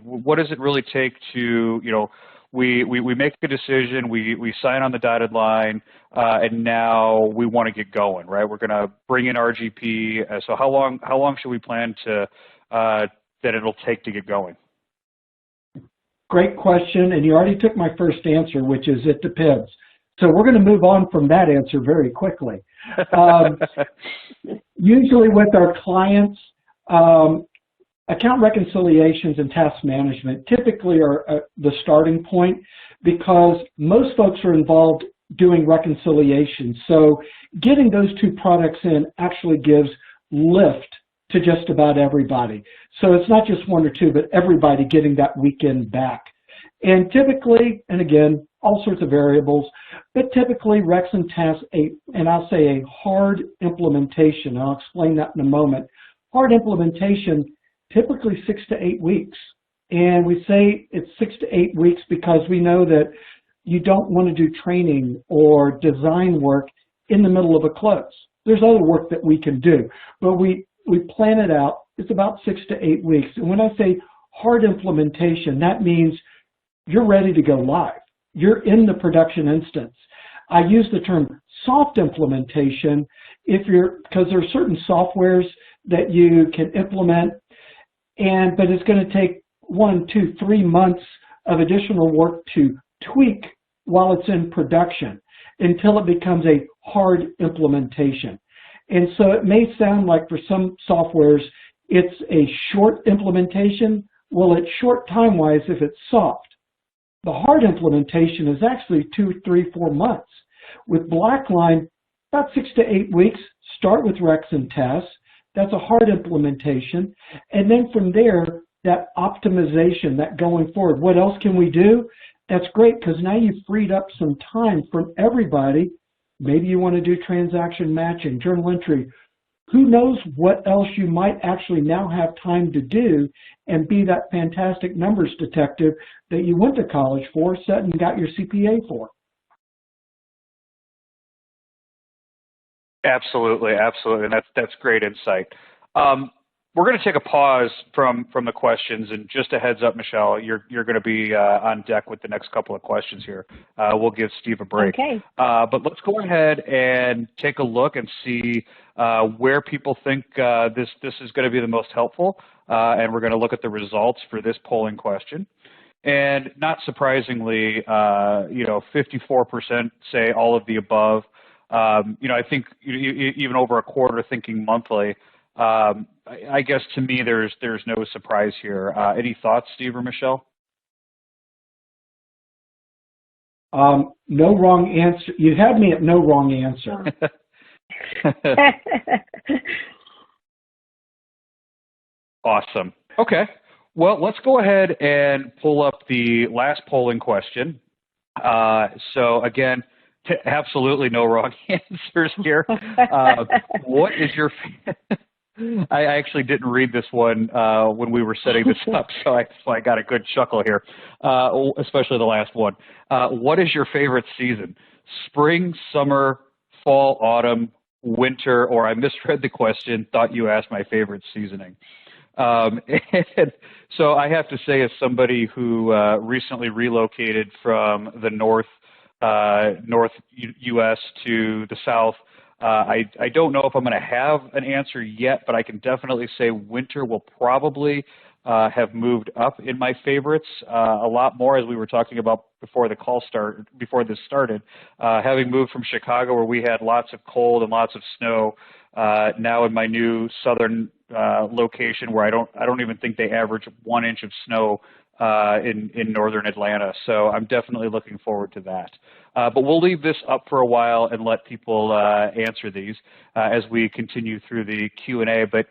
What does it really take to, we make a decision, we sign on the dotted line, and now we want to get going, right? We're going to bring in RGP. So how long should we plan to that it'll take to get going? Great question, and you already took my first answer, which is it depends. So we're going to move on from that answer very quickly. Usually with our clients, account reconciliations and task management typically are the starting point because most folks are involved doing reconciliation. So getting those two products in actually gives lift to just about everybody. So it's not just one or two, but everybody getting that weekend back. And typically, and again, all sorts of variables, but typically Recs and tasks, and I'll say a hard implementation, I'll explain that in a moment. Hard implementation, typically 6 to 8 weeks. And we say it's 6 to 8 weeks because we know that you don't want to do training or design work in the middle of a close. There's other work that we can do, but we plan it out. It's about 6 to 8 weeks. And when I say hard implementation, that means you're ready to go live. You're in the production instance. I use the term soft implementation because there are certain softwares that you can implement, but it's going to take 1, 2, 3 months of additional work to tweak while it's in production until it becomes a hard implementation. And so it may sound like for some softwares it's a short implementation. Well, it's short time-wise if it's soft. The hard implementation is actually 2, 3, 4 months. With BlackLine, about 6 to 8 weeks, start with Recs and tests. That's a hard implementation. And then from there, that optimization, that going forward, what else can we do? That's great because now you've freed up some time from everybody. Maybe you want to do transaction matching, journal entry. Who knows what else you might actually now have time to do and be that fantastic numbers detective that you went to college for, sat and got your CPA for. Absolutely, absolutely. And that's great insight. We're going to take a pause from the questions, and just a heads up, Michelle, you're going to be on deck with the next couple of questions here. We'll give Steve a break. Okay. But let's go ahead and take a look and see where people think this is going to be the most helpful, and we're going to look at the results for this polling question. And not surprisingly, 54% say all of the above. I think even over a quarter thinking monthly. I guess to me, there's no surprise here. Any thoughts, Steve or Michelle? No wrong answer. You had me at no wrong answer. Awesome. Okay. Well, let's go ahead and pull up the last polling question. So again, absolutely no wrong answers here. What is your I actually didn't read this one when we were setting this up, so I got a good chuckle here, especially the last one. What is your favorite season? Spring, summer, fall, autumn, winter, or I misread the question, thought you asked my favorite seasoning. And so I have to say, as somebody who recently relocated from the north U.S. to the south, I don't know if I'm going to have an answer yet, but I can definitely say winter will probably have moved up in my favorites a lot more, as we were talking about before this started. Having moved from Chicago, where we had lots of cold and lots of snow, now in my new southern location, where I don't even think they average 1 inch of snow in northern Atlanta. So I'm definitely looking forward to that. But we'll leave this up for a while and let people answer these as we continue through the Q&A. But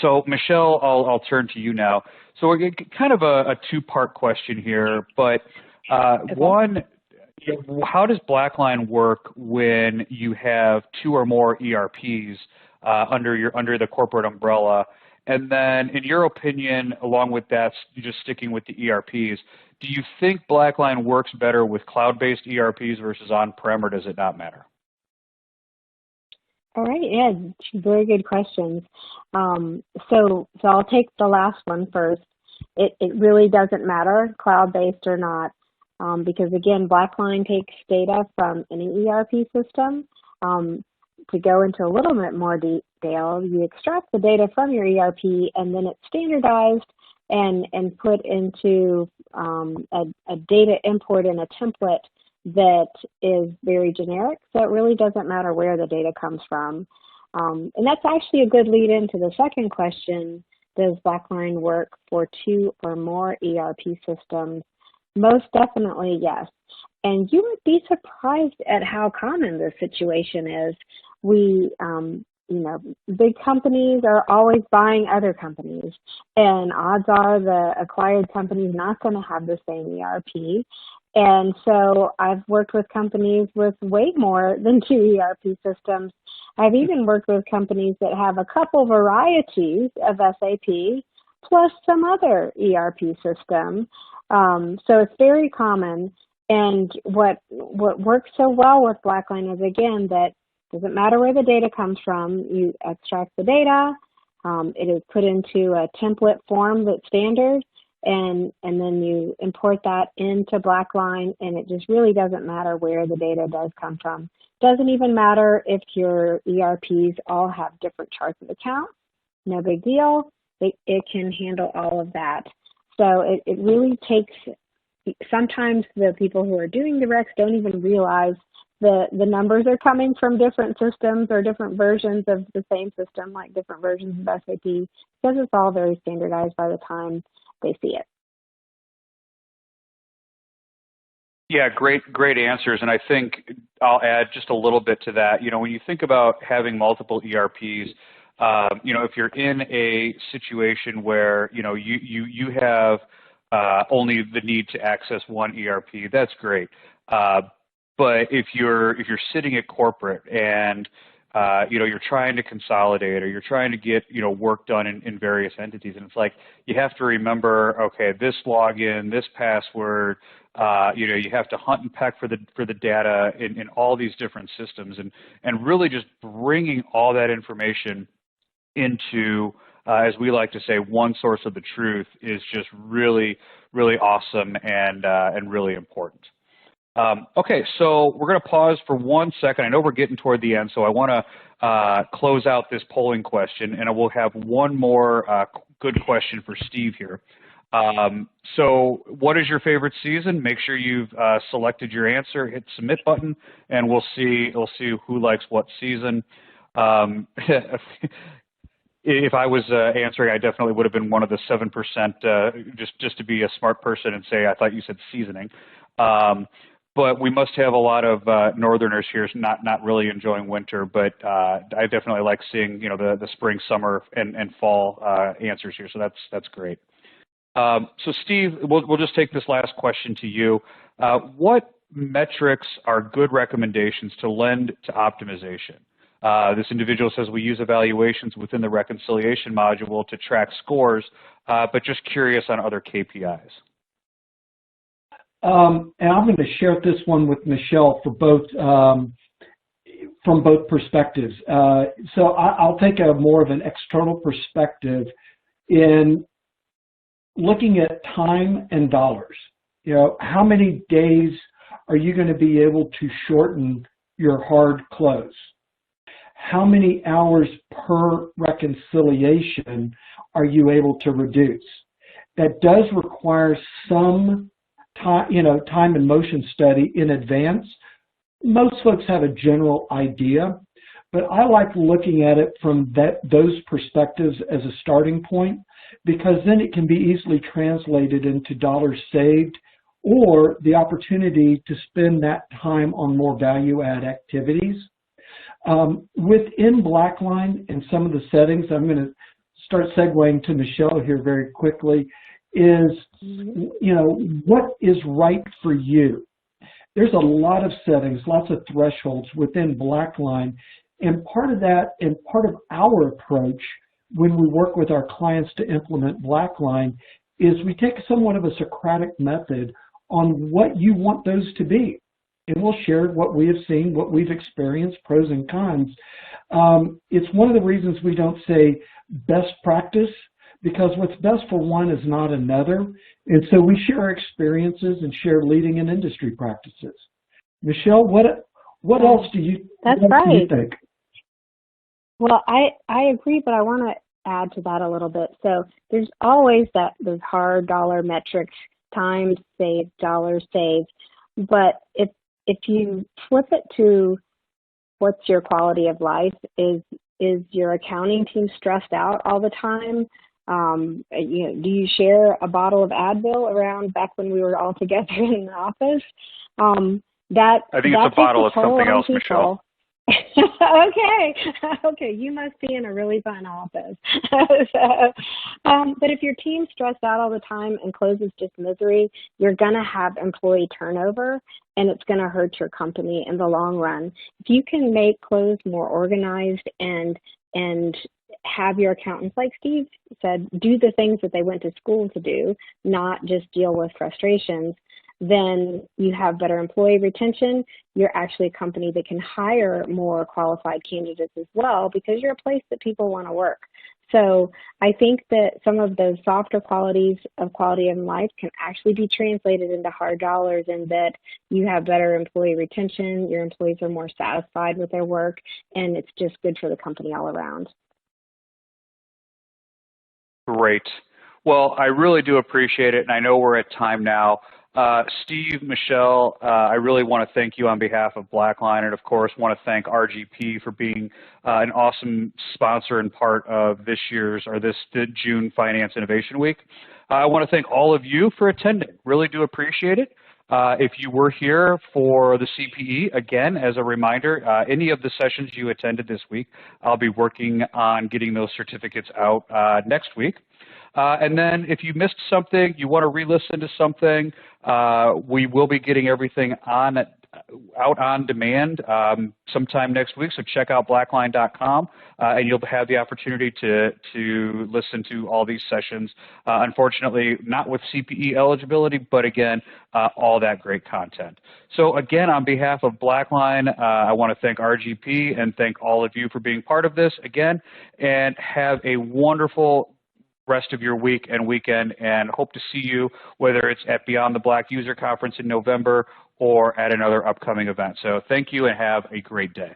so Michelle, I'll turn to you now. So we're kind of a two-part question here, but one, how does BlackLine work when you have 2 or more ERPs under the corporate umbrella? And then, in your opinion, along with that, just sticking with the ERPs, do you think BlackLine works better with cloud-based ERPs versus on-prem, or does it not matter? All right, yeah, very good questions. So I'll take the last one first. It really doesn't matter, cloud-based or not. because again, BlackLine takes data from any ERP system. To go into a little bit more detail, you extract the data from your ERP and then it's standardized and put into a data import in a template that is very generic, so it really doesn't matter where the data comes from. And that's actually a good lead into the second question: does BlackLine work for 2 or more ERP systems? Most definitely, yes. And you would be surprised at how common this situation is. We, you know, big companies are always buying other companies, and odds are the acquired company is not going to have the same ERP. And so I've worked with companies with way more than 2 ERP systems. I've even worked with companies that have a couple varieties of SAP plus some other ERP system. So it's very common. And what works so well with BlackLine is, again, that doesn't matter where the data comes from. You extract the data. It is put into a template form that's standard. And then you import that into BlackLine, and it just really doesn't matter where the data does come from. Doesn't even matter if your ERPs all have different charts of account. No big deal. It can handle all of that. So it really takes, sometimes the people who are doing the recs don't even realize the numbers are coming from different systems or different versions of the same system, like different versions of SAP, because it's all very standardized by the time they see it. Yeah, great answers. And I think I'll add just a little bit to that. You know, when you think about having multiple ERPs, you know, if you're in a situation where, you know, you have only the need to access one ERP, that's great. But if you're sitting at corporate and you know, you're trying to consolidate or you're trying to get, you know, work done in various entities, and it's like you have to remember, okay, this login, this password, you know, you have to hunt and peck for the data in all these different systems, and really just bringing all that information into, as we like to say, one source of the truth is just really awesome and really important. Okay, so we're going to pause for 1 second. I know we're getting toward the end, so I want to close out this polling question, and I will have one more good question for Steve here. So what is your favorite season? Make sure you've selected your answer, hit submit button, and we'll see who likes what season. If I was answering, I definitely would have been one of the 7%, just to be a smart person and say I thought you said seasoning. But we must have a lot of northerners here not really enjoying winter, but I definitely like seeing, you know, the spring, summer, and fall answers here. So that's great. So Steve, we'll just take this last question to you. What metrics are good recommendations to lend to optimization? This individual says we use evaluations within the reconciliation module to track scores, but just curious on other KPIs. And I'm going to share this one with Michelle for both, from both perspectives. So I'll take a more of an external perspective in looking at time and dollars. You know, how many days are you going to be able to shorten your hard close? How many hours per reconciliation are you able to reduce? That does require some time, you know, time and motion study in advance. Most folks have a general idea, but I like looking at it from those perspectives as a starting point, because then it can be easily translated into dollars saved or the opportunity to spend that time on more value-add activities. Within BlackLine and some of the settings, I'm going to start segueing to Michelle here very quickly, is, you know, what is right for you? There's a lot of settings, lots of thresholds within BlackLine, and part of that and part of our approach when we work with our clients to implement BlackLine is we take somewhat of a Socratic method on what you want those to be. And we'll share what we have seen, what we've experienced, pros and cons. It's one of the reasons we don't say best practice, because what's best for one is not another. And so we share experiences and share leading and industry practices. Michelle, what else do you, That's what else do you right. think? Well, I agree, but I want to add to that a little bit. So there's always those hard dollar metrics, time saved, dollars saved. But if you flip it to what's your quality of life, is your accounting team stressed out all the time? Do you share a bottle of Advil around back when we were all together in the office? I think it's a bottle of something else, Michelle. Okay, you must be in a really fun office. But if your team's stressed out all the time and close is just misery, you're going to have employee turnover, and it's going to hurt your company in the long run. If you can make close more organized and have your accountants, like Steve said, do the things that they went to school to do, not just deal with frustrations, then you have better employee retention. You're actually a company that can hire more qualified candidates as well, because you're a place that people want to work. So I think that some of those softer qualities of quality of life can actually be translated into hard dollars, and that you have better employee retention, your employees are more satisfied with their work, and it's just good for the company all around. Great. Well, I really do appreciate it, and I know we're at time now. Steve, Michelle, I really want to thank you on behalf of BlackLine, and of course want to thank RGP for being an awesome sponsor and part of this June Finance Innovation Week. I want to thank all of you for attending. Really do appreciate it. If you were here for the CPE, again, as a reminder, any of the sessions you attended this week, I'll be working on getting those certificates out next week. And then if you missed something, you want to re-listen to something, we will be getting everything out on demand sometime next week, so check out blackline.com, and you'll have the opportunity to listen to all these sessions. Unfortunately, not with CPE eligibility, but again, all that great content. So again, on behalf of BlackLine, I want to thank RGP and thank all of you for being part of this again, and have a wonderful rest of your week and weekend, and hope to see you, whether it's at Beyond the Black User Conference in November or at another upcoming event. So thank you and have a great day.